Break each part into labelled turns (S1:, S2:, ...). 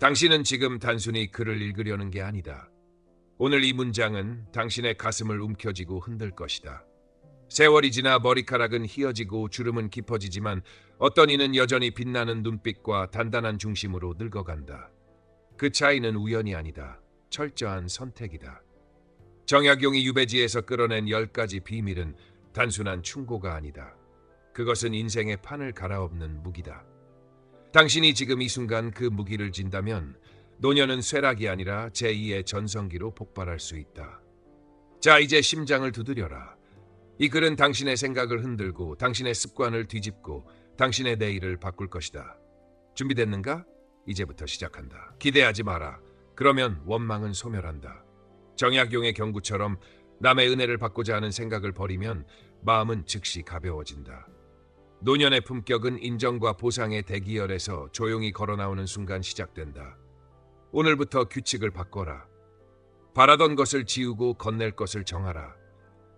S1: 당신은 지금 단순히 글을 읽으려는 게 아니다. 오늘 이 문장은 당신의 가슴을 움켜쥐고 흔들 것이다. 세월이 지나 머리카락은 희어지고 주름은 깊어지지만 어떤 이는 여전히 빛나는 눈빛과 단단한 중심으로 늙어간다. 그 차이는 우연이 아니다. 철저한 선택이다. 정약용이 유배지에서 끌어낸 10가지 비밀은 단순한 충고가 아니다. 그것은 인생의 판을 갈아엎는 무기다. 당신이 지금 이 순간 그 무기를 진다면 노년은 쇠락이 아니라 제2의 전성기로 폭발할 수 있다. 자, 이제 심장을 두드려라. 이 글은 당신의 생각을 흔들고 당신의 습관을 뒤집고 당신의 내일을 바꿀 것이다. 준비됐는가? 이제부터 시작한다. 기대하지 마라. 그러면 원망은 소멸한다. 정약용의 경구처럼 남의 은혜를 받고자 하는 생각을 버리면 마음은 즉시 가벼워진다. 노년의 품격은 인정과 보상의 대기열에서 조용히 걸어나오는 순간 시작된다. 오늘부터 규칙을 바꿔라. 바라던 것을 지우고 건넬 것을 정하라.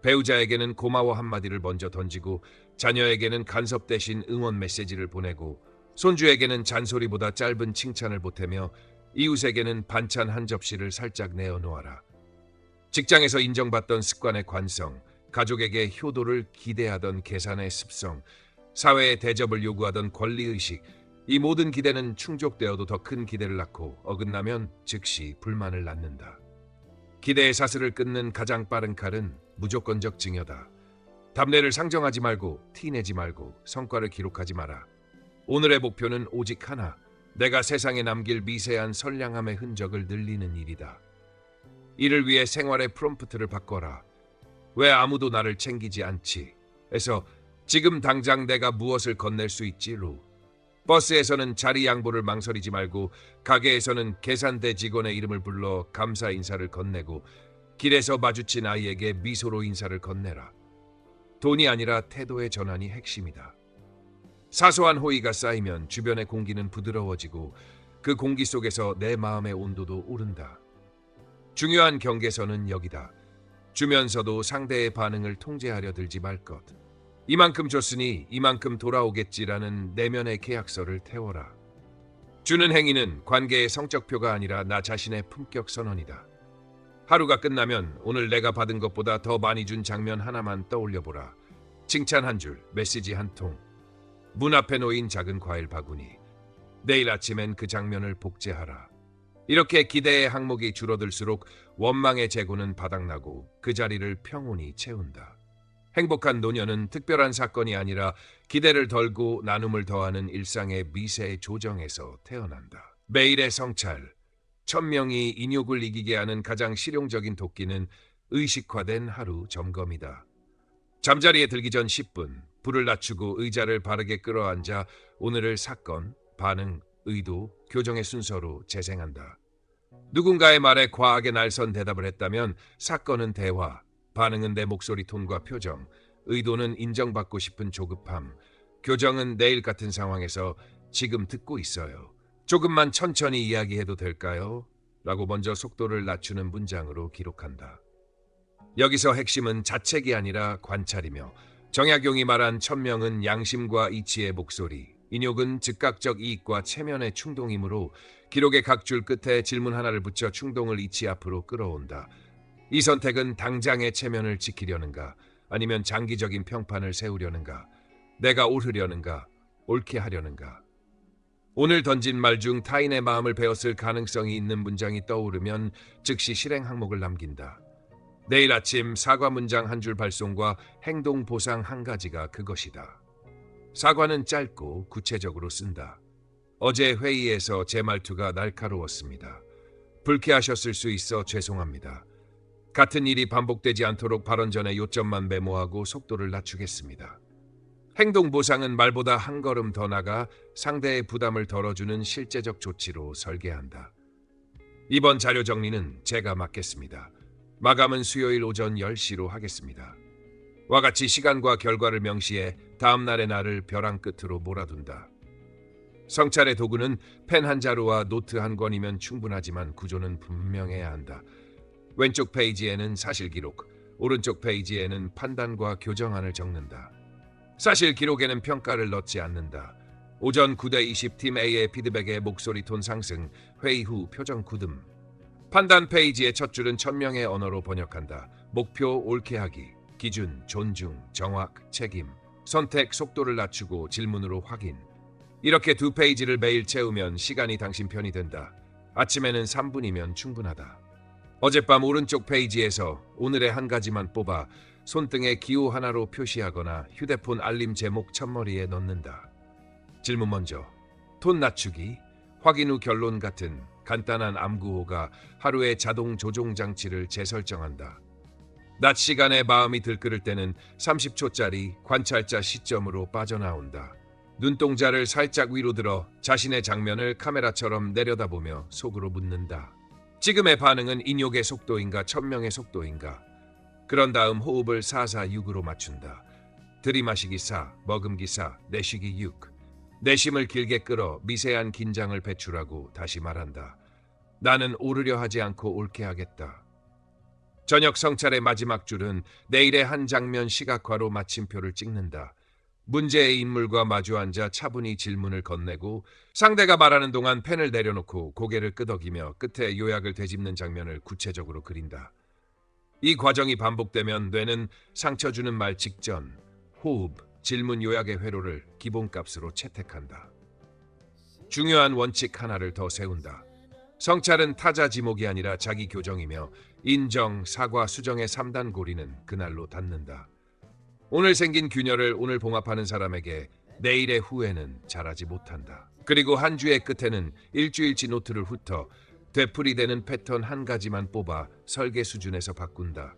S1: 배우자에게는 고마워 한마디를 먼저 던지고 자녀에게는 간섭 대신 응원 메시지를 보내고 손주에게는 잔소리보다 짧은 칭찬을 보태며 이웃에게는 반찬 한 접시를 살짝 내어놓아라. 직장에서 인정받던 습관의 관성, 가족에게 효도를 기대하던 계산의 습성, 사회의 대접을 요구하던 권리의식, 이 모든 기대는 충족되어도 더 큰 기대를 낳고 어긋나면 즉시 불만을 낳는다. 기대의 사슬을 끊는 가장 빠른 칼은 무조건적 증여다. 답례를 상정하지 말고 티내지 말고 성과를 기록하지 마라. 오늘의 목표는 오직 하나, 내가 세상에 남길 미세한 선량함의 흔적을 늘리는 일이다. 이를 위해 생활의 프롬프트를 바꿔라. 왜 아무도 나를 챙기지 않지? 에서 지금 당장 내가 무엇을 건넬 수 있지로. 버스에서는 자리 양보를 망설이지 말고 가게에서는 계산대 직원의 이름을 불러 감사 인사를 건네고 길에서 마주친 아이에게 미소로 인사를 건네라. 돈이 아니라 태도의 전환이 핵심이다. 사소한 호의가 쌓이면 주변의 공기는 부드러워지고 그 공기 속에서 내 마음의 온도도 오른다. 중요한 경계선은 여기다. 주면서도 상대의 반응을 통제하려 들지 말 것. 이만큼 줬으니 이만큼 돌아오겠지라는 내면의 계약서를 태워라. 주는 행위는 관계의 성적표가 아니라 나 자신의 품격 선언이다. 하루가 끝나면 오늘 내가 받은 것보다 더 많이 준 장면 하나만 떠올려보라. 칭찬 한 줄, 메시지 한 통, 문 앞에 놓인 작은 과일 바구니. 내일 아침엔 그 장면을 복제하라. 이렇게 기대의 항목이 줄어들수록 원망의 재고는 바닥나고 그 자리를 평온히 채운다. 행복한 노년은 특별한 사건이 아니라 기대를 덜고 나눔을 더하는 일상의 미세 조정에서 태어난다. 매일의 성찰. 1000명이 인욕을 이기게 하는 가장 실용적인 도끼는 의식화된 하루 점검이다. 잠자리에 들기 전 10분, 불을 낮추고 의자를 바르게 끌어앉아 오늘을 사건, 반응, 의도, 교정의 순서로 재생한다. 누군가의 말에 과하게 날선 대답을 했다면 사건은 대화, 반응은 내 목소리 톤과 표정, 의도는 인정받고 싶은 조급함, 교정은 내일 같은 상황에서 지금 듣고 있어요. 조금만 천천히 이야기해도 될까요? 라고 먼저 속도를 낮추는 문장으로 기록한다. 여기서 핵심은 자책이 아니라 관찰이며 정약용이 말한 1000명은 양심과 이치의 목소리, 인욕은 즉각적 이익과 체면의 충동이므로 기록의 각 줄 끝에 질문 하나를 붙여 충동을 이치 앞으로 끌어온다. 이 선택은 당장의 체면을 지키려는가 아니면 장기적인 평판을 세우려는가, 내가 옳으려는가 옳게 하려는가. 오늘 던진 말 중 타인의 마음을 베었을 가능성이 있는 문장이 떠오르면 즉시 실행 항목을 남긴다. 내일 아침 사과 문장 한 줄 발송과 행동 보상 한 가지가 그것이다. 사과는 짧고 구체적으로 쓴다. 어제 회의에서 제 말투가 날카로웠습니다. 불쾌하셨을 수 있어 죄송합니다. 같은 일이 반복되지 않도록 발언 전에 요점만 메모하고 속도를 낮추겠습니다. 행동 보상은 말보다 한 걸음 더 나가 상대의 부담을 덜어주는 실제적 조치로 설계한다. 이번 자료 정리는 제가 맡겠습니다. 마감은 수요일 오전 10시로 하겠습니다. 와 같이 시간과 결과를 명시해 다음 날의 날을 벼랑 끝으로 몰아둔다. 성찰의 도구는 펜 한 자루와 노트 한 권이면 충분하지만 구조는 분명해야 한다. 왼쪽 페이지에는 사실 기록, 오른쪽 페이지에는 판단과 교정안을 적는다. 사실 기록에는 평가를 넣지 않는다. 오전 9대 20 팀 A의 피드백에 목소리 톤 상승, 회의 후 표정 굳음. 판단 페이지의 첫 줄은 1000명의 언어로 번역한다. 목표 옳게 하기, 기준, 존중, 정확, 책임, 선택, 속도를 낮추고 질문으로 확인. 이렇게 2페이지를 매일 채우면 시간이 당신 편이 된다. 아침에는 3분이면 충분하다. 어젯밤 오른쪽 페이지에서 오늘의 한 가지만 뽑아 손등에 기호 하나로 표시하거나 휴대폰 알림 제목 첫머리에 넣는다. 질문 먼저. 톤 낮추기, 확인 후 결론 같은 간단한 암구호가 하루의 자동 조종 장치를 재설정한다. 낮 시간에 마음이 들끓을 때는 30초짜리 관찰자 시점으로 빠져나온다. 눈동자를 살짝 위로 들어 자신의 장면을 카메라처럼 내려다보며 속으로 묻는다. 지금의 반응은 인욕의 속도인가 1000명의 속도인가? 그런 다음 호흡을 4-4-6으로 맞춘다. 들이마시기 4, 머금기 4, 내쉬기 6. 내심을 길게 끌어 미세한 긴장을 배출하고 다시 말한다. 나는 오르려 하지 않고 옳게 하겠다. 저녁 성찰의 마지막 줄은 내일의 한 장면 시각화로 마침표를 찍는다. 문제의 인물과 마주 앉아 차분히 질문을 건네고 상대가 말하는 동안 펜을 내려놓고 고개를 끄덕이며 끝에 요약을 되짚는 장면을 구체적으로 그린다. 이 과정이 반복되면 뇌는 상처 주는 말 직전, 호흡, 질문 요약의 회로를 기본값으로 채택한다. 중요한 원칙 하나를 더 세운다. 성찰은 타자 지목이 아니라 자기 교정이며 인정, 사과, 수정의 3단 고리는 그날로 닿는다. 오늘 생긴 균열을 오늘 봉합하는 사람에게 내일의 후회는 잘하지 못한다. 그리고 한 주의 끝에는 일주일치 노트를 훑어 되풀이되는 패턴 한 가지만 뽑아 설계 수준에서 바꾼다.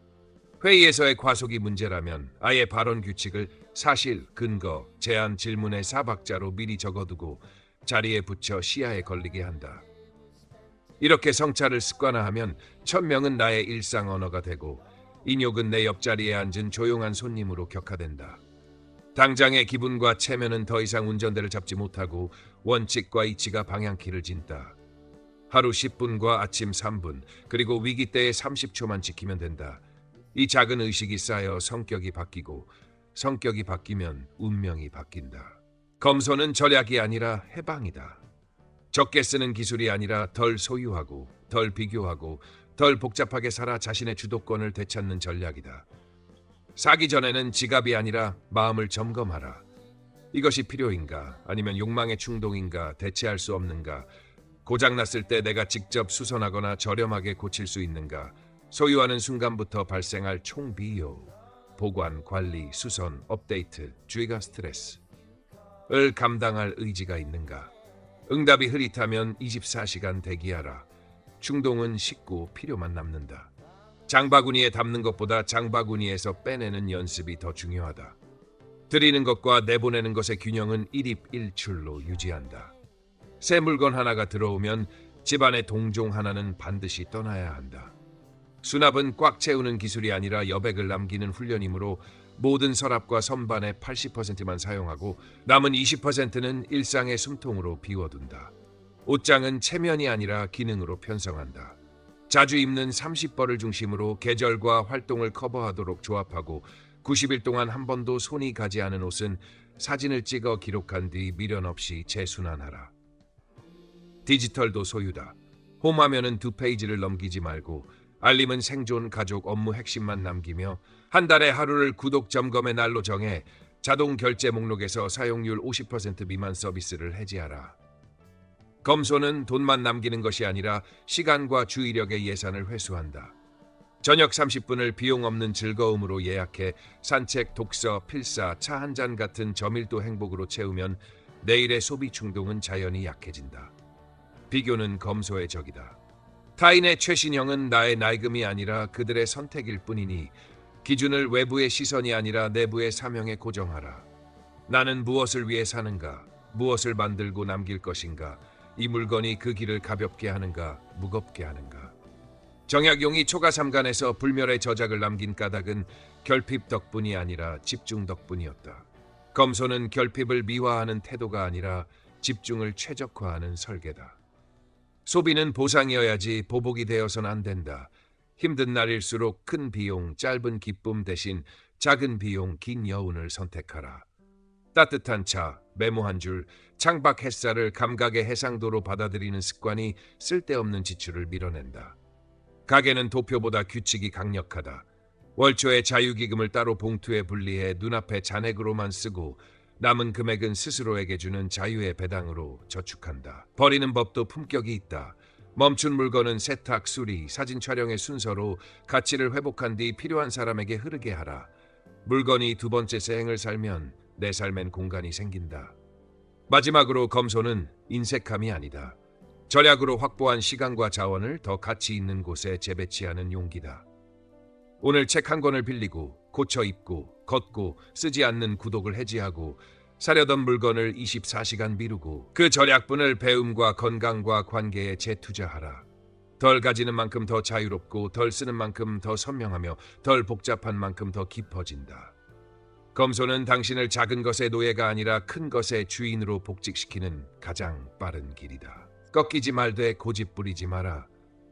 S1: 회의에서의 과속이 문제라면 아예 발언 규칙을 사실, 근거, 제안, 질문의 4박자로 미리 적어두고 자리에 붙여 시야에 걸리게 한다. 이렇게 성찰을 습관화하면 1000명은 나의 일상 언어가 되고 인욕은 내 옆자리에 앉은 조용한 손님으로 격화된다. 당장의 기분과 체면은 더 이상 운전대를 잡지 못하고 원칙과 이치가 방향키를 진다. 하루 10분과 아침 3분, 그리고 위기 때의 30초만 지키면 된다. 이 작은 의식이 쌓여 성격이 바뀌고 성격이 바뀌면 운명이 바뀐다. 검소는 절약이 아니라 해방이다. 적게 쓰는 기술이 아니라 덜 소유하고 덜 비교하고 덜 복잡하게 살아 자신의 주도권을 되찾는 전략이다. 사기 전에는 지갑이 아니라 마음을 점검하라. 이것이 필요인가? 아니면 욕망의 충동인가? 대체할 수 없는가? 고장났을 때 내가 직접 수선하거나 저렴하게 고칠 수 있는가? 소유하는 순간부터 발생할 총비용, 보관, 관리, 수선, 업데이트, 주의가 스트레스를 감당할 의지가 있는가? 응답이 흐릿하면 24시간 대기하라. 충동은 식고 필요만 남는다. 장바구니에 담는 것보다 장바구니에서 빼내는 연습이 더 중요하다. 드리는 것과 내보내는 것의 균형은 일입일출로 유지한다. 새 물건 하나가 들어오면 집안의 동종 하나는 반드시 떠나야 한다. 수납은 꽉 채우는 기술이 아니라 여백을 남기는 훈련이므로 모든 서랍과 선반의 80%만 사용하고 남은 20%는 일상의 숨통으로 비워둔다. 옷장은 체면이 아니라 기능으로 편성한다. 자주 입는 30벌을 중심으로 계절과 활동을 커버하도록 조합하고 90일 동안 한 번도 손이 가지 않은 옷은 사진을 찍어 기록한 뒤 미련 없이 재순환하라. 디지털도 소유다. 홈화면은 2페이지를 넘기지 말고 알림은 생존, 가족, 업무 핵심만 남기며 한 달에 하루를 구독 점검의 날로 정해 자동 결제 목록에서 사용률 50% 미만 서비스를 해지하라. 검소는 돈만 남기는 것이 아니라 시간과 주의력의 예산을 회수한다. 저녁 30분을 비용 없는 즐거움으로 예약해 산책, 독서, 필사, 차 한 잔 같은 저밀도 행복으로 채우면 내일의 소비 충동은 자연히 약해진다. 비교는 검소의 적이다. 타인의 최신형은 나의 낡음이 아니라 그들의 선택일 뿐이니 기준을 외부의 시선이 아니라 내부의 사명에 고정하라. 나는 무엇을 위해 사는가? 무엇을 만들고 남길 것인가? 이 물건이 그 길을 가볍게 하는가? 무겁게 하는가? 정약용이 초가삼간에서 불멸의 저작을 남긴 까닭은 결핍 덕분이 아니라 집중 덕분이었다. 검소는 결핍을 미화하는 태도가 아니라 집중을 최적화하는 설계다. 소비는 보상이어야지 보복이 되어서는 안 된다. 힘든 날일수록 큰 비용, 짧은 기쁨 대신 작은 비용, 긴 여운을 선택하라. 따뜻한 차, 메모 한 줄, 창밖 햇살을 감각의 해상도로 받아들이는 습관이 쓸데없는 지출을 밀어낸다. 가게는 도표보다 규칙이 강력하다. 월초에 자유기금을 따로 봉투에 분리해 눈앞에 잔액으로만 쓰고 남은 금액은 스스로에게 주는 자유의 배당으로 저축한다. 버리는 법도 품격이 있다. 멈춘 물건은 세탁, 수리, 사진 촬영의 순서로 가치를 회복한 뒤 필요한 사람에게 흐르게 하라. 물건이 두 번째 생을 살면 내 삶엔 공간이 생긴다. 마지막으로 검소는 인색함이 아니다. 절약으로 확보한 시간과 자원을 더 가치 있는 곳에 재배치하는 용기다. 오늘 책 한 권을 빌리고 고쳐 입고 걷고 쓰지 않는 구독을 해지하고 사려던 물건을 24시간 미루고 그 절약분을 배움과 건강과 관계에 재투자하라. 덜 가지는 만큼 더 자유롭고 덜 쓰는 만큼 더 선명하며 덜 복잡한 만큼 더 깊어진다. 검소는 당신을 작은 것의 노예가 아니라 큰 것의 주인으로 복직시키는 가장 빠른 길이다. 꺾이지 말되 고집 부리지 마라.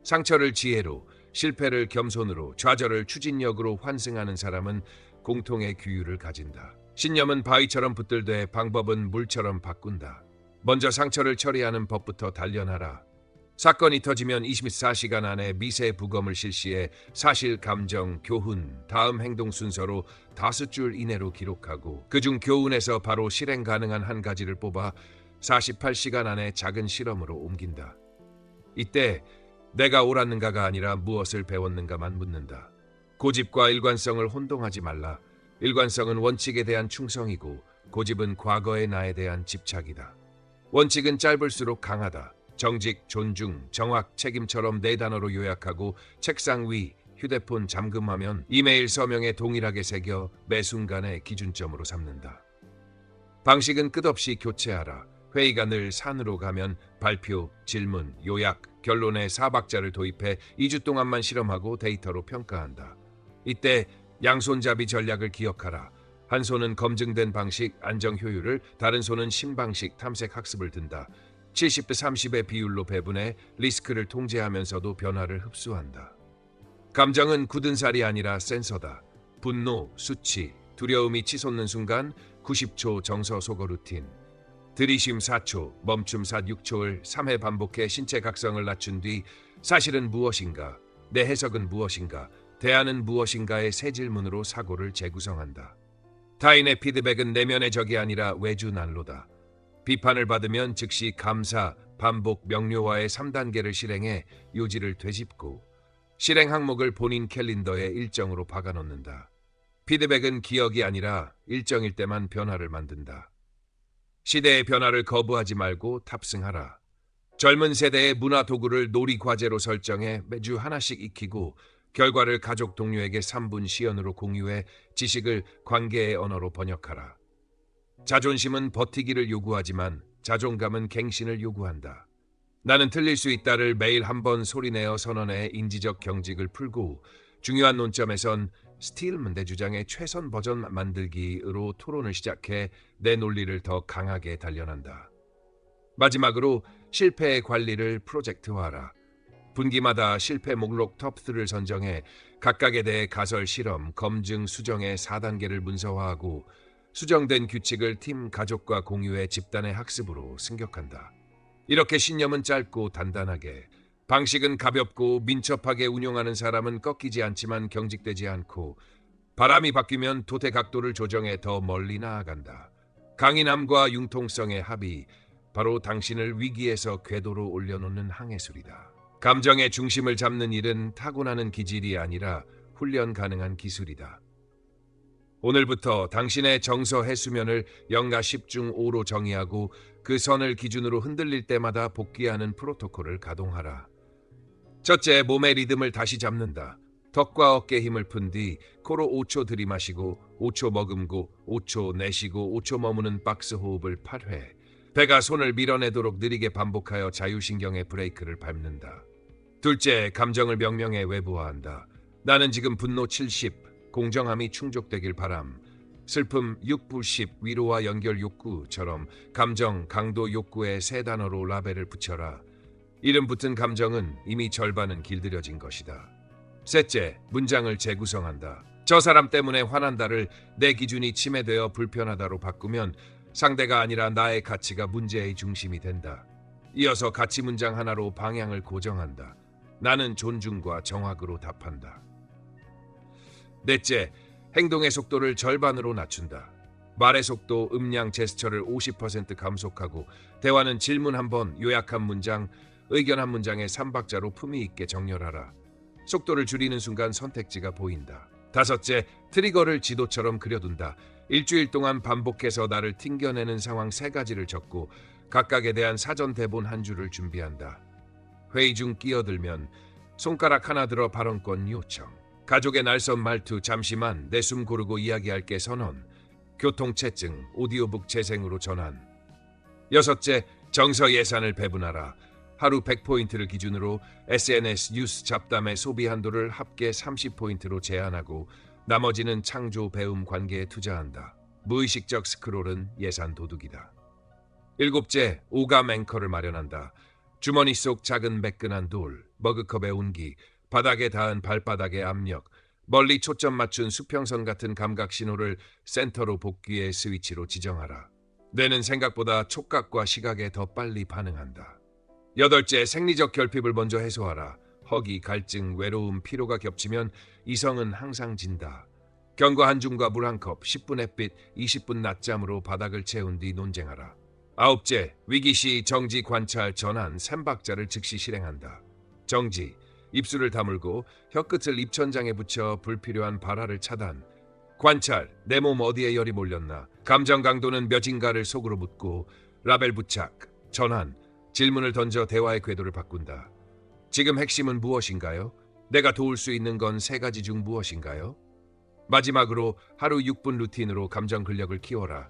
S1: 상처를 지혜로, 실패를 겸손으로, 좌절을 추진력으로 환승하는 사람은 공통의 규율을 가진다. 신념은 바위처럼 붙들되 방법은 물처럼 바꾼다. 먼저 상처를 처리하는 법부터 단련하라. 사건이 터지면 24시간 안에 미세 부검을 실시해 사실, 감정, 교훈, 다음 행동 순서로 5줄 이내로 기록하고 그중 교훈에서 바로 실행 가능한 한 가지를 뽑아 48시간 안에 작은 실험으로 옮긴다. 이때 내가 옳았는가가 아니라 무엇을 배웠는가만 묻는다. 고집과 일관성을 혼동하지 말라. 일관성은 원칙에 대한 충성이고 고집은 과거의 나에 대한 집착이다. 원칙은 짧을수록 강하다. 정직, 존중, 정확, 책임처럼 4단어로 요약하고 책상 위, 휴대폰 잠금하면 이메일 서명에 동일하게 새겨 매 순간의 기준점으로 삼는다. 방식은 끝없이 교체하라. 회의가 늘 산으로 가면 발표, 질문, 요약, 결론에 4박자를 도입해 2주 동안만 실험하고 데이터로 평가한다. 이때 양손잡이 전략을 기억하라. 한 손은 검증된 방식, 안정 효율을, 다른 손은 신방식, 탐색 학습을 든다. 70대 30의 비율로 배분해 리스크를 통제하면서도 변화를 흡수한다. 감정은 굳은 살이 아니라 센서다. 분노, 수치, 두려움이 치솟는 순간 90초 정서 소거 루틴. 들이쉼 4초, 멈춤 6초를 3회 반복해 신체 각성을 낮춘 뒤 사실은 무엇인가, 내 해석은 무엇인가, 대안은 무엇인가의 세 질문으로 사고를 재구성한다. 타인의 피드백은 내면의 적이 아니라 외주 난로다. 비판을 받으면 즉시 감사, 반복, 명료화의 3단계를 실행해 요지를 되짚고 실행 항목을 본인 캘린더에 일정으로 박아놓는다. 피드백은 기억이 아니라 일정일 때만 변화를 만든다. 시대의 변화를 거부하지 말고 탑승하라. 젊은 세대의 문화 도구를 놀이 과제로 설정해 매주 하나씩 익히고 결과를 가족 동료에게 3분 시연으로 공유해 지식을 관계의 언어로 번역하라. 자존심은 버티기를 요구하지만 자존감은 갱신을 요구한다. 나는 틀릴 수 있다를 매일 한 번 소리내어 선언해 인지적 경직을 풀고 중요한 논점에선 스틸만 내 주장의 최선 버전 만들기로 토론을 시작해 내 논리를 더 강하게 단련한다. 마지막으로 실패의 관리를 프로젝트화하라. 분기마다 실패 목록 톱3를 선정해 각각에 대해 가설, 실험, 검증, 수정의 4단계를 문서화하고 수정된 규칙을 팀, 가족과 공유해 집단의 학습으로 승격한다. 이렇게 신념은 짧고 단단하게, 방식은 가볍고 민첩하게 운용하는 사람은 꺾이지 않지만 경직되지 않고 바람이 바뀌면 도태 각도를 조정해 더 멀리 나아간다. 강인함과 융통성의 합이 바로 당신을 위기에서 궤도로 올려놓는 항해술이다. 감정의 중심을 잡는 일은 타고나는 기질이 아니라 훈련 가능한 기술이다. 오늘부터 당신의 정서 해수면을 영가 10중 5로 정의하고 그 선을 기준으로 흔들릴 때마다 복귀하는 프로토콜을 가동하라. 첫째, 몸의 리듬을 다시 잡는다. 턱과 어깨 힘을 푼 뒤 코로 5초 들이마시고 5초 머금고 5초 내쉬고 5초 머무는 박스 호흡을 8회. 배가 손을 밀어내도록 느리게 반복하여 자율신경의 브레이크를 밟는다. 둘째, 감정을 명명해 외부화한다. 나는 지금 분노 70, 공정함이 충족되길 바람, 슬픔 6불10, 위로와 연결 욕구처럼 감정, 강도, 욕구에 3단어로 라벨을 붙여라. 이름 붙은 감정은 이미 절반은 길들여진 것이다. 셋째, 문장을 재구성한다. 저 사람 때문에 화난다를 내 기준이 침해되어 불편하다로 바꾸면 상대가 아니라 나의 가치가 문제의 중심이 된다. 이어서 가치 문장 하나로 방향을 고정한다. 나는 존중과 정확으로 답한다. 넷째, 행동의 속도를 절반으로 낮춘다. 말의 속도, 음량, 제스처를 50% 감속하고 대화는 질문 한 번, 요약한 문장, 의견 한 문장의 3박자로 품위 있게 정렬하라. 속도를 줄이는 순간 선택지가 보인다. 다섯째, 트리거를 지도처럼 그려둔다. 일주일 동안 반복해서 나를 튕겨내는 상황 3가지를 적고 각각에 대한 사전 대본 한 줄을 준비한다. 회의 중 끼어들면 손가락 하나 들어 발언권 요청. 가족의 날선 말투 잠시만 내 숨 고르고 이야기할게 선언. 교통체증 오디오북 재생으로 전환. 여섯째, 정서 예산을 배분하라. 하루 100포인트를 기준으로 SNS 뉴스 잡담의 소비 한도를 합계 30포인트로 제한하고 나머지는 창조 배움 관계에 투자한다. 무의식적 스크롤은 예산 도둑이다. 일곱째, 오감 앵커를 마련한다. 주머니 속 작은 매끈한 돌, 머그컵의 온기, 바닥에 닿은 발바닥의 압력, 멀리 초점 맞춘 수평선 같은 감각 신호를 센터로 복귀의 스위치로 지정하라. 뇌는 생각보다 촉각과 시각에 더 빨리 반응한다. 여덟째, 생리적 결핍을 먼저 해소하라. 허기, 갈증, 외로움, 피로가 겹치면 이성은 항상 진다. 견과 한 줌과 물 한 컵, 10분 햇빛, 20분 낮잠으로 바닥을 채운 뒤 논쟁하라. 아홉째, 위기시 정지, 관찰, 전환, 3박자를 즉시 실행한다. 정지, 입술을 다물고 혀끝을 입천장에 붙여 불필요한 발화를 차단. 관찰, 내 몸 어디에 열이 몰렸나. 감정 강도는 몇인가를 속으로 묻고. 라벨 부착, 전환, 질문을 던져 대화의 궤도를 바꾼다. 지금 핵심은 무엇인가요? 내가 도울 수 있는 건 3가지 중 무엇인가요? 마지막으로 하루 6분 루틴으로 감정 근력을 키워라.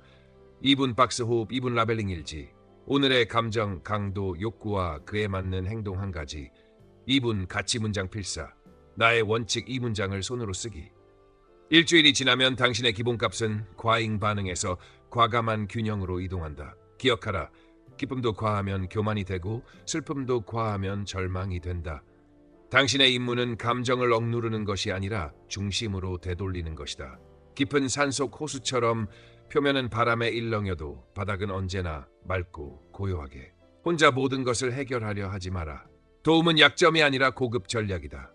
S1: 2분 박스 호흡, 2분 라벨링 일지. 오늘의 감정, 강도, 욕구와 그에 맞는 행동 한 가지. 2분 가치 문장 필사. 나의 원칙 2문장을 손으로 쓰기. 일주일이 지나면 당신의 기본값은 과잉 반응에서 과감한 균형으로 이동한다. 기억하라. 기쁨도 과하면 교만이 되고 슬픔도 과하면 절망이 된다. 당신의 임무는 감정을 억누르는 것이 아니라 중심으로 되돌리는 것이다. 깊은 산속 호수처럼 표면은 바람에 일렁여도 바닥은 언제나 맑고 고요하게. 혼자 모든 것을 해결하려 하지 마라. 도움은 약점이 아니라 고급 전략이다.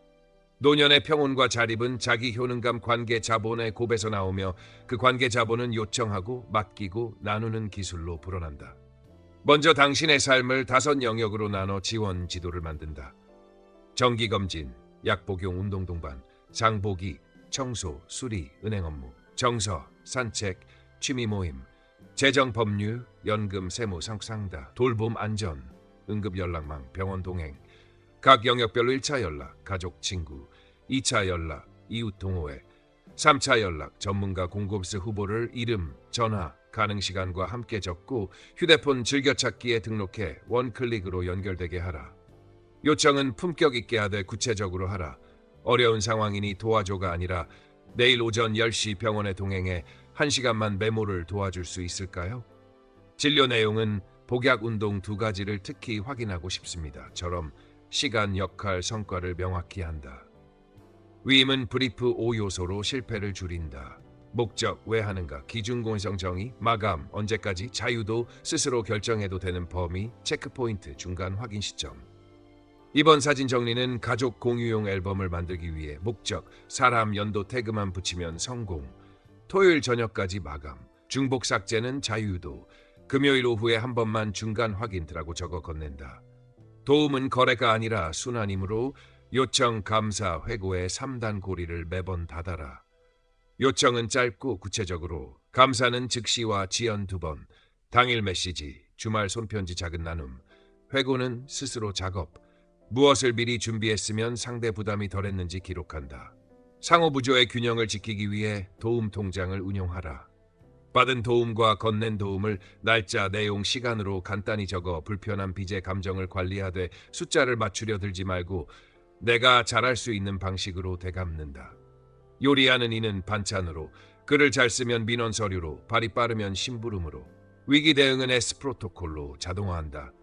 S1: 노년의 평온과 자립은 자기 효능감 관계 자본의 곱에서 나오며 그 관계 자본은 요청하고 맡기고 나누는 기술로 불어난다. 먼저 당신의 삶을 5 영역으로 나눠 지원 지도를 만든다. 정기검진, 약복용 운동 동반, 장보기, 청소, 수리, 은행 업무, 정서, 산책, 취미 모임, 재정 법률, 연금 세무 상다, 돌봄 안전, 응급 연락망, 병원 동행, 각 영역별로 1차 연락, 가족 친구, 2차 연락, 이웃 동호회, 3차 연락, 전문가 공급수 후보를 이름, 전화, 가능 시간과 함께 적고 휴대폰 즐겨찾기에 등록해 원클릭으로 연결되게 하라. 요청은 품격 있게 하되 구체적으로 하라. 어려운 상황이니 도와줘가 아니라 내일 오전 10시 병원에 동행해 1시간만 메모를 도와줄 수 있을까요? 진료 내용은 복약 운동 2가지를 특히 확인하고 싶습니다.처럼 시간, 역할, 성과를 명확히 한다. 위임은 브리프 5요소로 실패를 줄인다. 목적, 왜 하는가, 기준공정 정의, 마감, 언제까지, 자유도, 스스로 결정해도 되는 범위, 체크포인트, 중간 확인 시점. 이번 사진 정리는 가족 공유용 앨범을 만들기 위해 목적, 사람, 연도 태그만 붙이면 성공, 토요일 저녁까지 마감, 중복 삭제는 자유도, 금요일 오후에 한 번만 중간 확인드라고 적어 건넨다. 도움은 거래가 아니라 순환이므로 요청, 감사, 회고의 3단 고리를 매번 닫아라. 요청은 짧고 구체적으로, 감사는 즉시와 지연 2번, 당일 메시지, 주말 손편지 작은 나눔, 회고는 스스로 작업, 무엇을 미리 준비했으면 상대 부담이 덜했는지 기록한다. 상호부조의 균형을 지키기 위해 도움 통장을 운용하라. 받은 도움과 건넨 도움을 날짜, 내용, 시간으로 간단히 적어 불편한 빚의 감정을 관리하되 숫자를 맞추려 들지 말고 내가 잘할 수 있는 방식으로 되갚는다. 요리하는 이는 반찬으로, 글을 잘 쓰면 민원 서류로, 발이 빠르면 심부름으로, 위기 대응은 S 프로토콜로 자동화한다.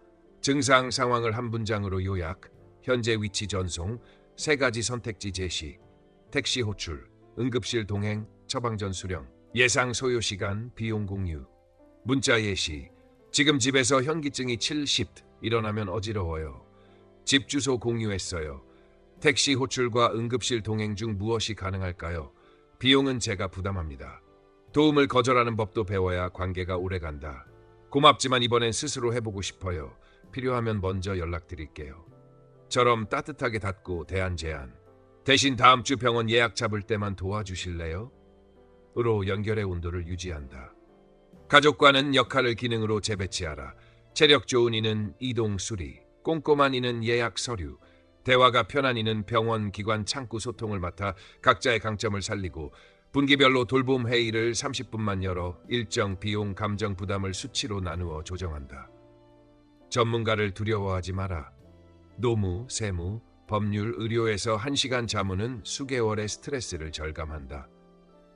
S1: 증상 상황을 한 문장으로 요약, 현재 위치 전송, 3가지 선택지 제시, 택시 호출, 응급실 동행, 처방전 수령, 예상 소요 시간, 비용 공유. 문자 예시. 지금 집에서 현기증이 70, 일어나면 어지러워요. 집 주소 공유했어요. 택시 호출과 응급실 동행 중 무엇이 가능할까요? 비용은 제가 부담합니다. 도움을 거절하는 법도 배워야 관계가 오래간다. 고맙지만 이번엔 스스로 해보고 싶어요. 필요하면 먼저 연락드릴게요. 처럼 따뜻하게 닫고 대안 제안. 대신 다음 주 병원 예약 잡을 때만 도와주실래요? 으로 연결의 온도를 유지한다. 가족과는 역할을 기능으로 재배치하라. 체력 좋은 이는 이동 수리, 꼼꼼한 이는 예약 서류, 대화가 편한 이는 병원, 기관, 창구 소통을 맡아 각자의 강점을 살리고 분기별로 돌봄 회의를 30분만 열어 일정 비용, 감정 부담을 수치로 나누어 조정한다. 전문가를 두려워하지 마라. 노무, 세무, 법률, 의료에서 1시간 자문은 수개월의 스트레스를 절감한다.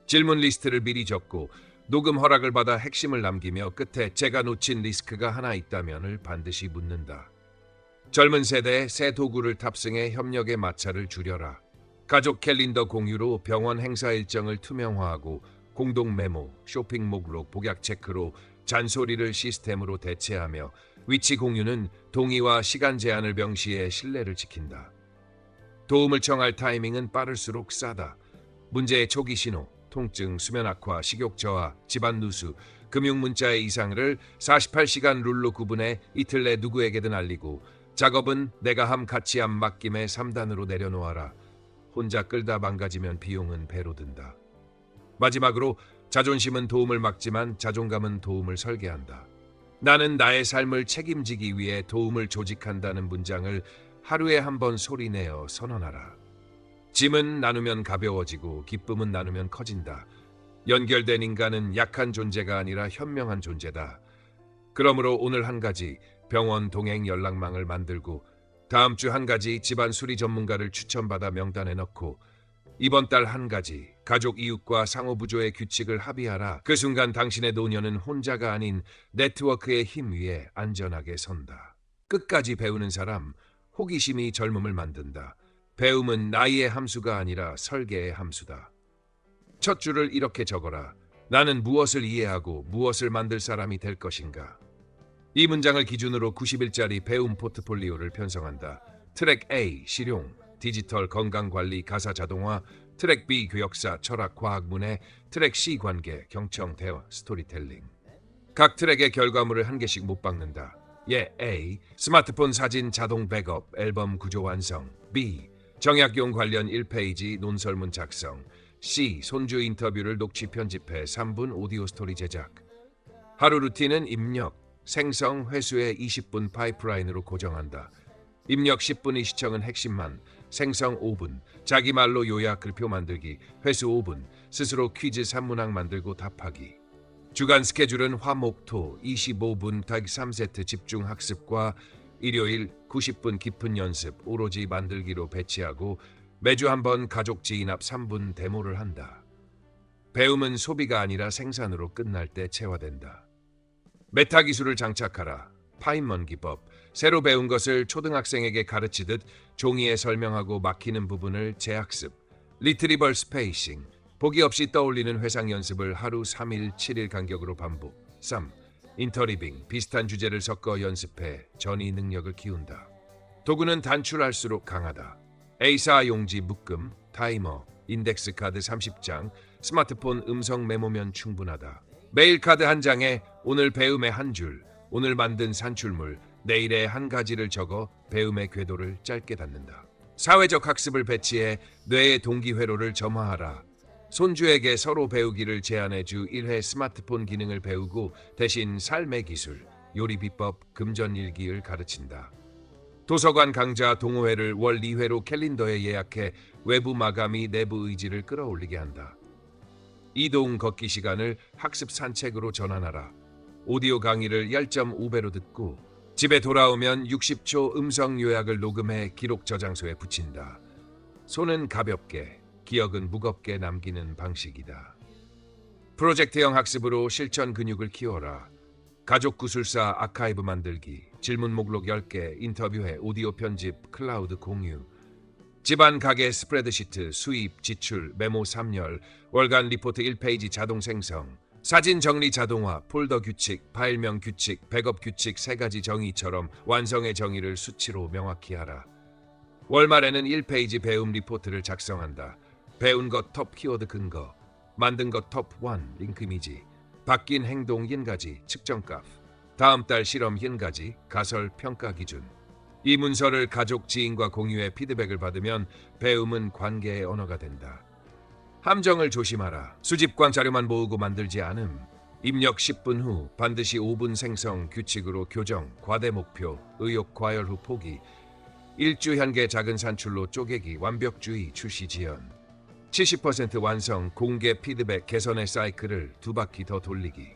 S1: 질문 리스트를 미리 적고 녹음 허락을 받아 핵심을 남기며 끝에 제가 놓친 리스크가 하나 있다면을 반드시 묻는다. 젊은 세대에 새 도구를 탑승해 협력의 마찰을 줄여라. 가족 캘린더 공유로 병원 행사 일정을 투명화하고 공동 메모, 쇼핑 목록, 복약 체크로 잔소리를 시스템으로 대체하며 위치 공유는 동의와 시간 제한을 명시해 신뢰를 지킨다. 도움을 청할 타이밍은 빠를수록 싸다. 문제의 초기 신호, 통증, 수면 악화, 식욕 저하, 집안 누수, 금융 문자의 이상을 48시간 룰로 구분해 이틀 내 누구에게든 알리고 작업은 내가 함 같이 함 맡김의 3단으로 내려놓아라. 혼자 끌다 망가지면 비용은 배로 든다. 마지막으로 자존심은 도움을 막지만 자존감은 도움을 설계한다. 나는 나의 삶을 책임지기 위해 도움을 조직한다는 문장을 하루에 한 번 소리내어 선언하라. 짐은 나누면 가벼워지고 기쁨은 나누면 커진다. 연결된 인간은 약한 존재가 아니라 현명한 존재다. 그러므로 오늘 한 가지 병원 동행 연락망을 만들고 다음 주 한 가지 집안 수리 전문가를 추천받아 명단에 넣고 이번 달 한 가지 가족 이웃과 상호부조의 규칙을 합의하라. 그 순간 당신의 노년은 혼자가 아닌 네트워크의 힘 위에 안전하게 선다. 끝까지 배우는 사람, 호기심이 젊음을 만든다. 배움은 나이의 함수가 아니라 설계의 함수다. 첫 줄을 이렇게 적어라. 나는 무엇을 이해하고 무엇을 만들 사람이 될 것인가. 이 문장을 기준으로 90일짜리 배움 포트폴리오를 편성한다. 트랙 A, 실용, 디지털 건강관리, 가사 자동화, 트랙 B, 교역사, 철학, 과학, 문해, 트랙 C, 관계, 경청, 대화, 스토리텔링. 각 트랙의 결과물을 한 개씩 못 박는다. 예, A, 스마트폰 사진 자동 백업, 앨범 구조 완성. B, 정약용 관련 1페이지 논설문 작성. C, 손주 인터뷰를 녹취 편집해 3분 오디오 스토리 제작. 하루 루틴은 입력, 생성, 회수의 20분 파이프라인으로 고정한다. 입력 10분의 시청은 핵심만, 생성 5분, 자기 말로 요약 글표 만들기, 회수 5분, 스스로 퀴즈 3문항 만들고 답하기. 주간 스케줄은 화목토 25분 딱 3세트 집중 학습과 일요일 90분 깊은 연습 오로지 만들기로 배치하고 매주 한 번 가족 지인 앞 3분 데모를 한다. 배움은 소비가 아니라 생산으로 끝날 때 체화된다. 메타 기술을 장착하라. 파인먼 기법. 새로 배운 것을 초등학생에게 가르치듯 종이에 설명하고 막히는 부분을 재학습. 리트리벌 스페이싱. 보기 없이 떠올리는 회상 연습을 하루 3일, 7일 간격으로 반복. 3. 인터리빙. 비슷한 주제를 섞어 연습해 전이 능력을 키운다. 도구는 단출할수록 강하다. A4 용지 묶음, 타이머, 인덱스 카드 30장, 스마트폰 음성 메모면 충분하다. 메일 카드 한 장에 오늘 배움의 한 줄, 오늘 만든 산출물, 내일의 한 가지를 적어 배움의 궤도를 짧게 닫는다. 사회적 학습을 배치해 뇌의 동기회로를 점화하라. 손주에게 서로 배우기를 제안해 주 1회 스마트폰 기능을 배우고 대신 삶의 기술, 요리 비법, 금전 일기를 가르친다. 도서관 강좌 동호회를 월 2회로 캘린더에 예약해 외부 마감이 내부 의지를 끌어올리게 한다. 이동 걷기 시간을 학습 산책으로 전환하라. 오디오 강의를 1.5배로 듣고 집에 돌아오면 60초 음성 요약을 녹음해 기록 저장소에 붙인다. 손은 가볍게, 기억은 무겁게 남기는 방식이다. 프로젝트형 학습으로 실천 근육을 키워라. 가족 구술사 아카이브 만들기, 질문 목록 10개, 인터뷰회, 오디오 편집, 클라우드 공유. 집안 가계 스프레드시트, 수입, 지출, 메모 3열, 월간 리포트 1페이지 자동 생성, 사진 정리 자동화, 폴더 규칙, 파일명 규칙, 백업 규칙 3가지 정의처럼 완성의 정의를 수치로 명확히 하라. 월말에는 1페이지 배움 리포트를 작성한다. 배운 것 톱 키워드 근거, 만든 것 톱 1 링크 이미지, 바뀐 행동 흰가지 측정값, 다음 달 실험 흰가지 가설 평가 기준. 이 문서를 가족 지인과 공유해 피드백을 받으면 배움은 관계의 언어가 된다. 함정을 조심하라. 수집광 자료만 모으고 만들지 않음. 입력 10분 후 반드시 5분 생성 규칙으로 교정, 과대 목표, 의욕 과열 후 포기, 일주 현계 작은 산출로 쪼개기, 완벽주의 출시 지연. 70% 완성, 공개 피드백 개선의 사이클을 2바퀴 더 돌리기.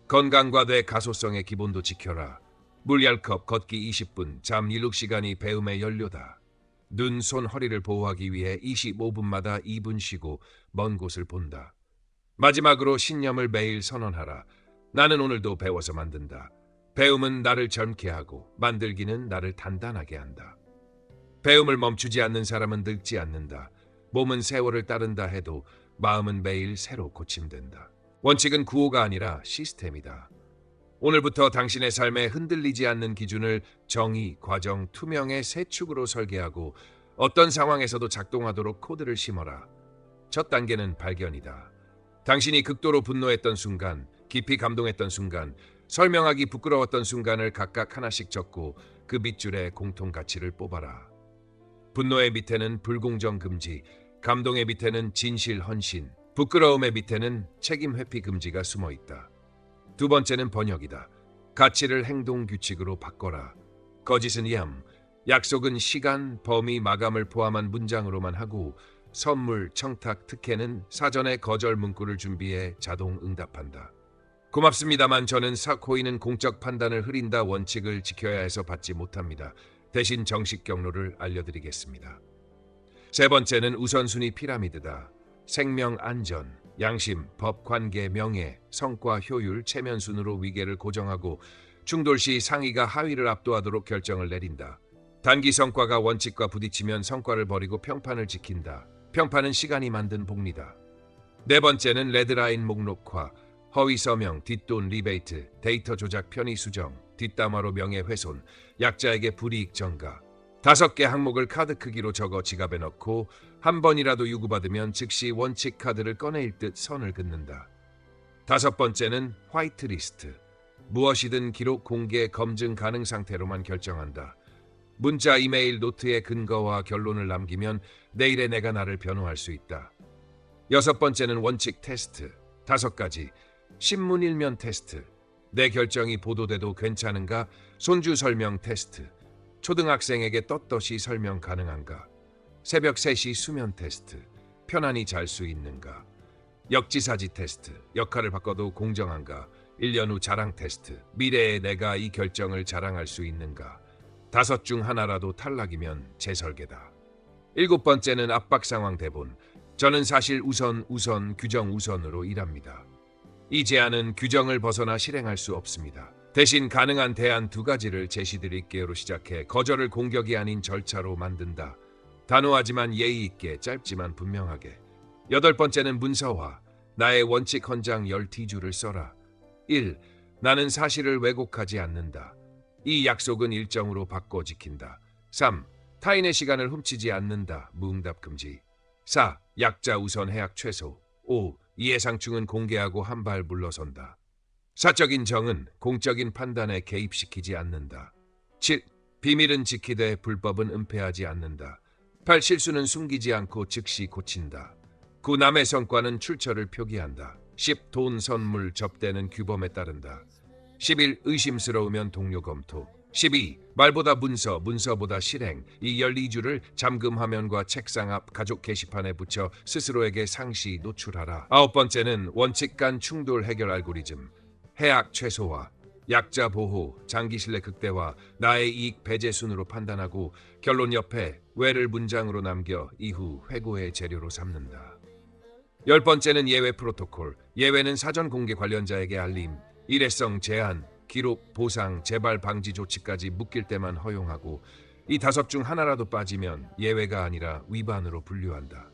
S1: 건강과 뇌 가소성의 기본도 지켜라. 물 10컵, 걷기 20분, 잠 7시간이 배움의 연료다. 눈, 손, 허리를 보호하기 위해 25분마다 2분 쉬고 먼 곳을 본다. 마지막으로 신념을 매일 선언하라. 나는 오늘도 배워서 만든다. 배움은 나를 젊게 하고 만들기는 나를 단단하게 한다. 배움을 멈추지 않는 사람은 늙지 않는다. 몸은 세월을 따른다 해도 마음은 매일 새로 고침된다. 원칙은 구호가 아니라 시스템이다. 오늘부터 당신의 삶에 흔들리지 않는 기준을 정의, 과정, 투명의 세 축으로 설계하고 어떤 상황에서도 작동하도록 코드를 심어라. 첫 단계는 발견이다. 당신이 극도로 분노했던 순간, 깊이 감동했던 순간, 설명하기 부끄러웠던 순간을 각각 하나씩 적고 그 밑줄에 공통 가치를 뽑아라. 분노의 밑에는 불공정 금지, 감동의 밑에는 진실 헌신, 부끄러움의 밑에는 책임 회피 금지가 숨어 있다. 두 번째는 번역이다. 가치를 행동 규칙으로 바꿔라. 거짓은 얌, 약속은 시간, 범위, 마감을 포함한 문장으로만 하고 선물, 청탁, 특혜는 사전에 거절 문구를 준비해 자동 응답한다. 고맙습니다만 저는 코인은 공적 판단을 흐린다 원칙을 지켜야 해서 받지 못합니다. 대신 정식 경로를 알려드리겠습니다. 세 번째는 우선순위 피라미드다. 생명 안전, 양심, 법, 관계, 명예, 성과, 효율, 체면 순으로 위계를 고정하고 충돌 시 상위가 하위를 압도하도록 결정을 내린다. 단기 성과가 원칙과 부딪히면 성과를 버리고 평판을 지킨다. 평판은 시간이 만든 복리다. 네 번째는 레드라인 목록화, 허위 서명, 뒷돈 리베이트, 데이터 조작 편의 수정, 뒷담화로 명예훼손, 약자에게 불이익 전가. 5개 항목을 카드 크기로 적어 지갑에 넣고 한 번이라도 요구받으면 즉시 원칙 카드를 꺼내일 듯 선을 긋는다. 5번째는 화이트리스트. 무엇이든 기록, 공개, 검증 가능 상태로만 결정한다. 문자, 이메일, 노트에 근거와 결론을 남기면 내일의 내가 나를 변호할 수 있다. 6번째는 원칙 테스트. 5가지. 신문 일면 테스트. 내 결정이 보도돼도 괜찮은가? 손주 설명 테스트. 초등학생에게 떳떳이 설명 가능한가? 새벽 3시 수면 테스트. 편안히 잘 수 있는가? 역지사지 테스트. 역할을 바꿔도 공정한가? 1년 후 자랑 테스트. 미래의 내가 이 결정을 자랑할 수 있는가? 5 중 하나라도 탈락이면 재설계다. 7번째는 압박 상황 대본. 저는 사실 우선, 규정 우선으로 일합니다. 이 제안은 규정을 벗어나 실행할 수 없습니다. 대신 가능한 대안 2가지를 제시드릴게요로 시작해 거절을 공격이 아닌 절차로 만든다. 단호하지만 예의 있게, 짧지만 분명하게. 8번째는 문서화. 나의 원칙 헌장 10티주를 써라. 1. 나는 사실을 왜곡하지 않는다. 이 약속은 일정으로 바꿔 지킨다. 3. 타인의 시간을 훔치지 않는다. 무응답 금지. 4. 약자 우선 해약 최소. 5. 이해상충은 공개하고 한 발 물러선다. 사적인 정은 공적인 판단에 개입시키지 않는다. 7. 비밀은 지키되 불법은 은폐하지 않는다. 8. 실수는 숨기지 않고 즉시 고친다. 9. 남의 성과는 출처를 표기한다. 10. 돈, 선물, 접대는 규범에 따른다. 11. 의심스러우면 동료 검토. 12. 말보다 문서, 문서보다 실행. 이 12주를 잠금 화면과 책상 앞 가족 게시판에 붙여 스스로에게 상시 노출하라. 9번째는 원칙 간 충돌 해결 알고리즘. 해악 최소화, 약자 보호, 장기 신뢰 극대화, 나의 이익 배제 순으로 판단하고 결론 옆에 왜를 문장으로 남겨 이후 회고의 재료로 삼는다. 10번째는 예외 프로토콜. 예외는 사전 공개 관련자에게 알림, 일회성 제한, 기록, 보상, 재발 방지 조치까지 묶일 때만 허용하고 이 5 중 하나라도 빠지면 예외가 아니라 위반으로 분류한다.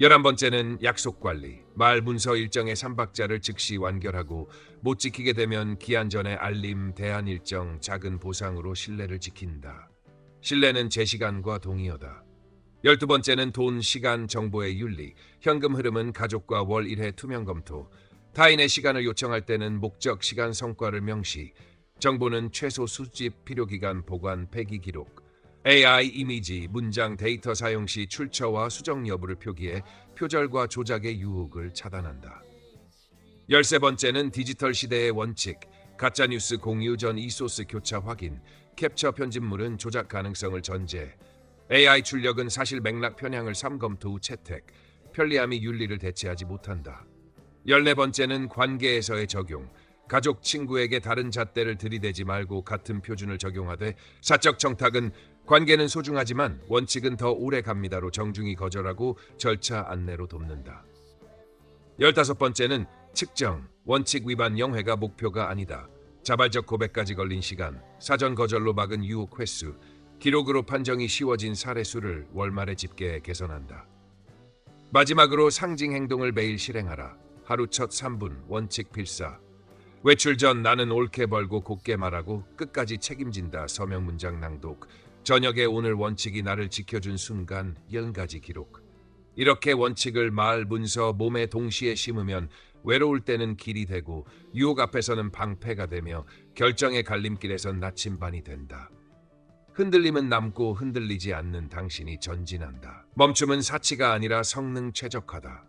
S1: 11번째는 약속 관리. 말 문서 일정의 3박자를 즉시 완결하고 못 지키게 되면 기한 전에 알림, 대안 일정, 작은 보상으로 신뢰를 지킨다. 신뢰는 제 시간과 동의어다. 12번째는 돈, 시간, 정보의 윤리. 현금 흐름은 가족과 월 1회 투명 검토. 타인의 시간을 요청할 때는 목적, 시간, 성과를 명시. 정보는 최소 수집, 필요기간, 보관, 폐기 기록. AI 이미지, 문장, 데이터 사용 시 출처와 수정 여부를 표기해 표절과 조작의 유혹을 차단한다. 13번째는 디지털 시대의 원칙. 가짜뉴스 공유 전 이소스 교차 확인. 캡처 편집물은 조작 가능성을 전제. AI 출력은 사실 맥락 편향을 삼검토 후 채택. 편리함이 윤리를 대체하지 못한다. 14번째는 관계에서의 적용. 가족, 친구에게 다른 잣대를 들이대지 말고 같은 표준을 적용하되 사적 청탁은 관계는 소중하지만 원칙은 더 오래 갑니다로 정중히 거절하고 절차 안내로 돕는다. 15번째는 측정. 원칙 위반 영회가 목표가 아니다. 자발적 고백까지 걸린 시간, 사전 거절로 막은 유혹 횟수, 기록으로 판정이 쉬워진 사례 수를 월말에 집계해 개선한다. 마지막으로 상징 행동을 매일 실행하라. 하루 첫 3분 원칙 필사. 외출 전 나는 옳게 벌고 곱게 말하고 끝까지 책임진다. 서명 문장 낭독. 저녁에 오늘 원칙이 나를 지켜준 순간 10가지 기록. 이렇게 원칙을 말, 문서, 몸에 동시에 심으면 외로울 때는 길이 되고 유혹 앞에서는 방패가 되며 결정의 갈림길에선 나침반이 된다. 흔들림은 남고 흔들리지 않는 당신이 전진한다. 멈춤은 사치가 아니라 성능 최적화다.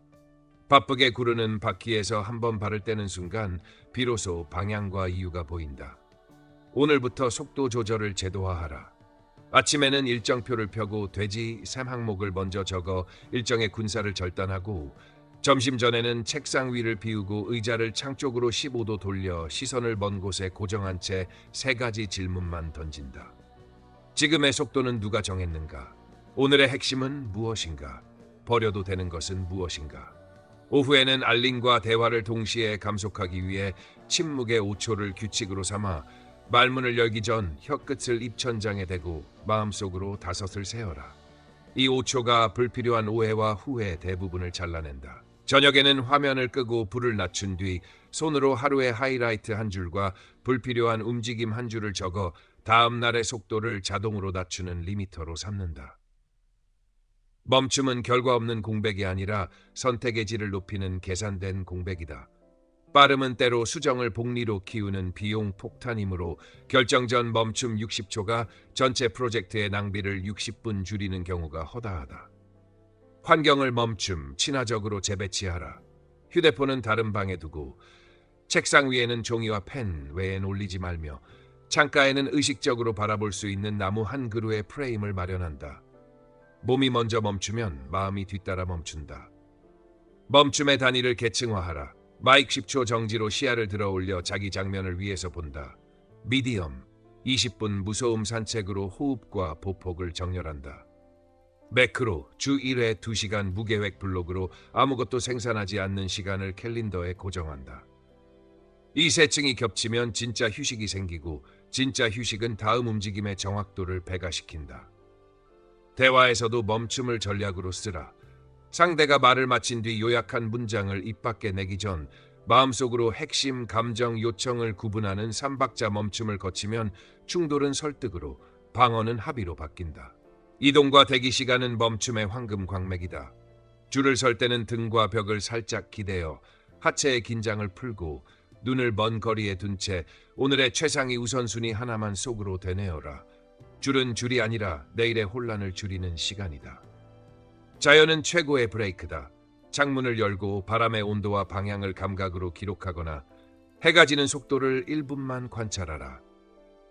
S1: 바쁘게 구르는 바퀴에서 한번 발을 떼는 순간 비로소 방향과 이유가 보인다. 오늘부터 속도 조절을 제도화하라. 아침에는 일정표를 펴고 돼지, 샘 항목을 먼저 적어 일정의 군사를 절단하고 점심 전에는 책상 위를 비우고 의자를 창 쪽으로 15도 돌려 시선을 먼 곳에 고정한 채 3가지 질문만 던진다. 지금의 속도는 누가 정했는가? 오늘의 핵심은 무엇인가? 버려도 되는 것은 무엇인가? 오후에는 알림과 대화를 동시에 감속하기 위해 침묵의 5초를 규칙으로 삼아 말문을 열기 전 혀끝을 입천장에 대고 마음속으로 5을 세어라. 이 5초가 불필요한 오해와 후회 대부분을 잘라낸다. 저녁에는 화면을 끄고 불을 낮춘 뒤 손으로 하루의 하이라이트 한 줄과 불필요한 움직임 한 줄을 적어 다음 날의 속도를 자동으로 낮추는 리미터로 삼는다. 멈춤은 결과 없는 공백이 아니라 선택의 질을 높이는 계산된 공백이다. 빠름은 때로 수정을 복리로 키우는 비용 폭탄이므로 결정 전 멈춤 60초가 전체 프로젝트의 낭비를 60분 줄이는 경우가 허다하다. 환경을 멈춤, 친화적으로 재배치하라. 휴대폰은 다른 방에 두고 책상 위에는 종이와 펜 외엔 올리지 말며 창가에는 의식적으로 바라볼 수 있는 나무 한 그루의 프레임을 마련한다. 몸이 먼저 멈추면 마음이 뒤따라 멈춘다. 멈춤의 단위를 계층화하라. 마이크 10초 정지로 시야를 들어 올려 자기 장면을 위에서 본다. 미디엄 20분 무소음 산책으로 호흡과 보폭을 정렬한다. 매크로 주 1회 2시간 무계획 블록으로 아무것도 생산하지 않는 시간을 캘린더에 고정한다. 이 세 층이 겹치면 진짜 휴식이 생기고 진짜 휴식은 다음 움직임의 정확도를 배가시킨다. 대화에서도 멈춤을 전략으로 쓰라. 상대가 말을 마친 뒤 요약한 문장을 입 밖에 내기 전 마음속으로 핵심 감정 요청을 구분하는 3박자 멈춤을 거치면 충돌은 설득으로, 방어는 합의로 바뀐다. 이동과 대기 시간은 멈춤의 황금 광맥이다. 줄을 설 때는 등과 벽을 살짝 기대어 하체의 긴장을 풀고 눈을 먼 거리에 둔 채 오늘의 최상위 우선순위 하나만 속으로 되뇌어라. 줄은 줄이 아니라 내일의 혼란을 줄이는 시간이다. 자연은 최고의 브레이크다. 창문을 열고 바람의 온도와 방향을 감각으로 기록하거나 해가 지는 속도를 1분만 관찰하라.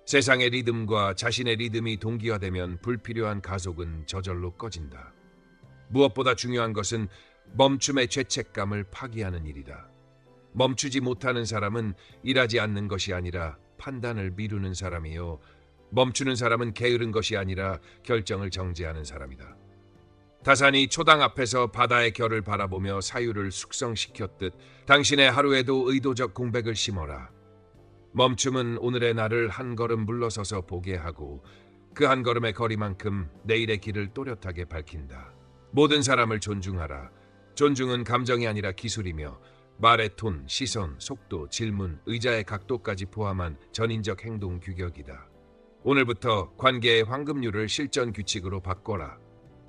S1: 세상의 리듬과 자신의 리듬이 동기화되면 불필요한 가속은 저절로 꺼진다. 무엇보다 중요한 것은 멈춤의 죄책감을 파기하는 일이다. 멈추지 못하는 사람은 일하지 않는 것이 아니라 판단을 미루는 사람이요. 멈추는 사람은 게으른 것이 아니라 결정을 정지하는 사람이다. 다산이 초당 앞에서 바다의 결을 바라보며 사유를 숙성시켰듯 당신의 하루에도 의도적 공백을 심어라. 멈춤은 오늘의 나를 한 걸음 물러서서 보게 하고 그 한 걸음의 거리만큼 내일의 길을 또렷하게 밝힌다. 모든 사람을 존중하라. 존중은 감정이 아니라 기술이며 말의 톤, 시선, 속도, 질문, 의자의 각도까지 포함한 전인적 행동 규격이다. 오늘부터 관계의 황금률을 실전 규칙으로 바꿔라.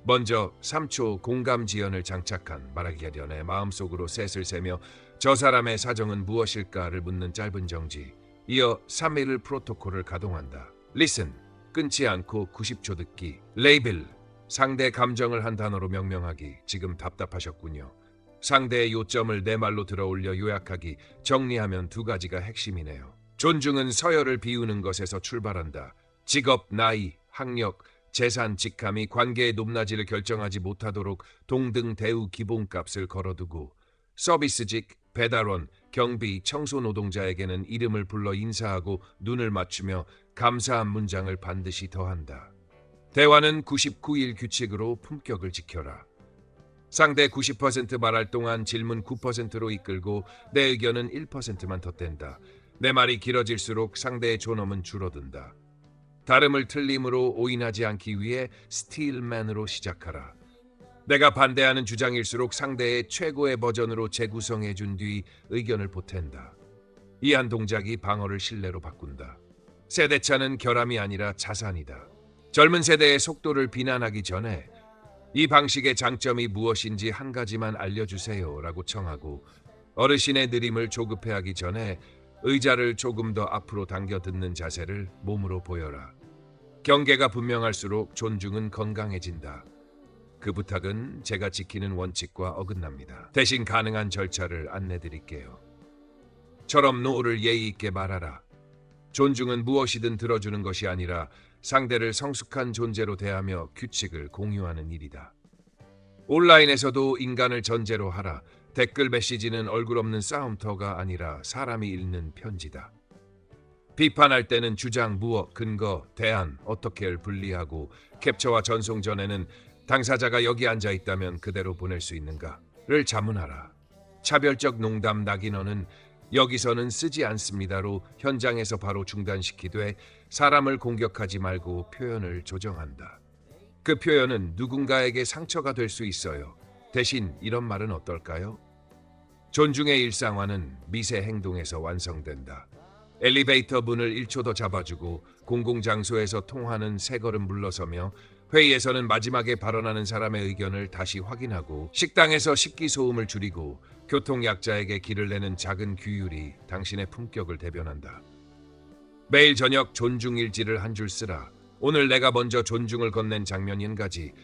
S1: 먼저 3초 공감 지연을 장착한 말하기 전에 마음속으로 셋을 세며 저 사람의 사정은 무엇일까를 묻는 짧은 정지. 이어 3일 프로토콜을 가동한다. Listen, 끊지 않고 90초 듣기. Label, 상대 감정을 한 단어로 명명하기. 지금 답답하셨군요. 상대의 요점을 내 말로 들어 올려 요약하기. 정리하면 두 가지가 핵심이네요. 존중은 서열을 비우는 것에서 출발한다. 직업, 나이, 학력, 재산, 직함이 관계의 높낮이를 결정하지 못하도록 동등 대우 기본값을 걸어두고 서비스직, 배달원, 경비, 청소 노동자에게는 이름을 불러 인사하고 눈을 맞추며 감사한 문장을 반드시 더한다. 대화는 99일 규칙으로 품격을 지켜라. 상대 90% 말할 동안 질문 9%로 이끌고 내 의견은 1%만 덧댄다. 내 말이 길어질수록 상대의 존엄은 줄어든다. 다름을 틀림으로 오인하지 않기 위해 스틸맨으로 시작하라. 내가 반대하는 주장일수록 상대의 최고의 버전으로 재구성해 준 뒤 의견을 보탠다. 이 한 동작이 방어를 신뢰로 바꾼다. 세대차는 결함이 아니라 자산이다. 젊은 세대의 속도를 비난하기 전에 이 방식의 장점이 무엇인지 한 가지만 알려주세요 라고 청하고 어르신의 느림을 조급해하기 전에 의자를 조금 더 앞으로 당겨 듣는 자세를 몸으로 보여라. 경계가 분명할수록 존중은 건강해진다. 그 부탁은 제가 지키는 원칙과 어긋납니다. 대신 가능한 절차를 안내드릴게요. 처럼 노를 예의 있게 말하라. 존중은 무엇이든 들어주는 것이 아니라 상대를 성숙한 존재로 대하며 규칙을 공유하는 일이다. 온라인에서도 인간을 전제로 하라. 댓글 메시지는 얼굴 없는 싸움터가 아니라 사람이 읽는 편지다. 비판할 때는 주장, 무엇, 근거, 대안, 어떻게를 분리하고 캡처와 전송 전에는 당사자가 여기 앉아 있다면 그대로 보낼 수 있는가를 자문하라. 차별적 농담 낙인어는 여기서는 쓰지 않습니다로 현장에서 바로 중단시키되 사람을 공격하지 말고 표현을 조정한다. 그 표현은 누군가에게 상처가 될 수 있어요. 대신 이런 말은 어떨까요? 존중의 일상화는 미세 행동에서 완성된다. 엘리베이터 문을 1초 더 잡아주고 공공장소에서 통화는 3걸음 물러서며 회의에서는 마지막에 발언하는 사람의 의견을 다시 확인하고 식당에서 식기소음을 줄이고 교통약자에게 길을 내는 작은 규율이 당신의 품격을 대변한다. 매일 저녁 존중일지를 한 줄 쓰라. 오늘 내가 먼저 존중을 건넨 장면 1가지,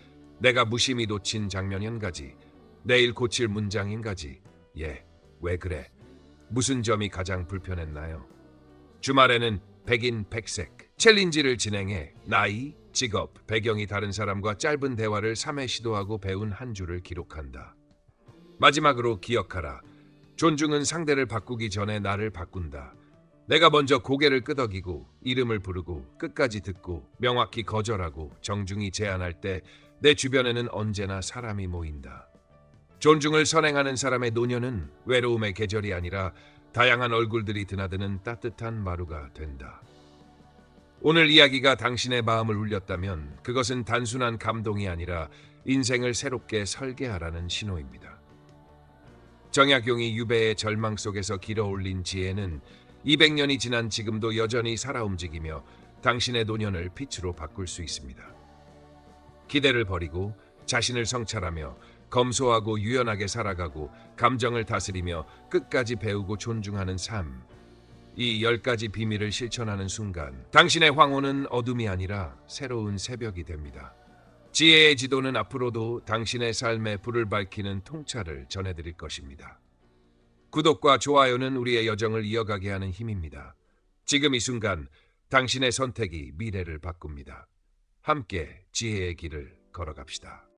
S1: 내가 무심히 놓친 장면 1가지, 내일 고칠 문장 1가지. 예, 왜 그래? 무슨 점이 가장 불편했나요? 주말에는 백인 백색 챌린지를 진행해 나이, 직업, 배경이 다른 사람과 짧은 대화를 3회 시도하고 배운 한 줄을 기록한다. 마지막으로 기억하라. 존중은 상대를 바꾸기 전에 나를 바꾼다. 내가 먼저 고개를 끄덕이고 이름을 부르고 끝까지 듣고 명확히 거절하고 정중히 제안할 때 내 주변에는 언제나 사람이 모인다. 존중을 선행하는 사람의 노년은 외로움의 계절이 아니라 다양한 얼굴들이 드나드는 따뜻한 마루가 된다. 오늘 이야기가 당신의 마음을 울렸다면 그것은 단순한 감동이 아니라 인생을 새롭게 설계하라는 신호입니다. 정약용이 유배의 절망 속에서 길어올린 지혜는 200년이 지난 지금도 여전히 살아 움직이며 당신의 노년을 빛으로 바꿀 수 있습니다. 기대를 버리고 자신을 성찰하며 검소하고 유연하게 살아가고 감정을 다스리며 끝까지 배우고 존중하는 삶. 이 10가지 비밀을 실천하는 순간 당신의 황혼은 어둠이 아니라 새로운 새벽이 됩니다. 지혜의 지도는 앞으로도 당신의 삶에 불을 밝히는 통찰을 전해드릴 것입니다. 구독과 좋아요는 우리의 여정을 이어가게 하는 힘입니다. 지금 이 순간 당신의 선택이 미래를 바꿉니다. 함께 지혜의 길을 걸어갑시다.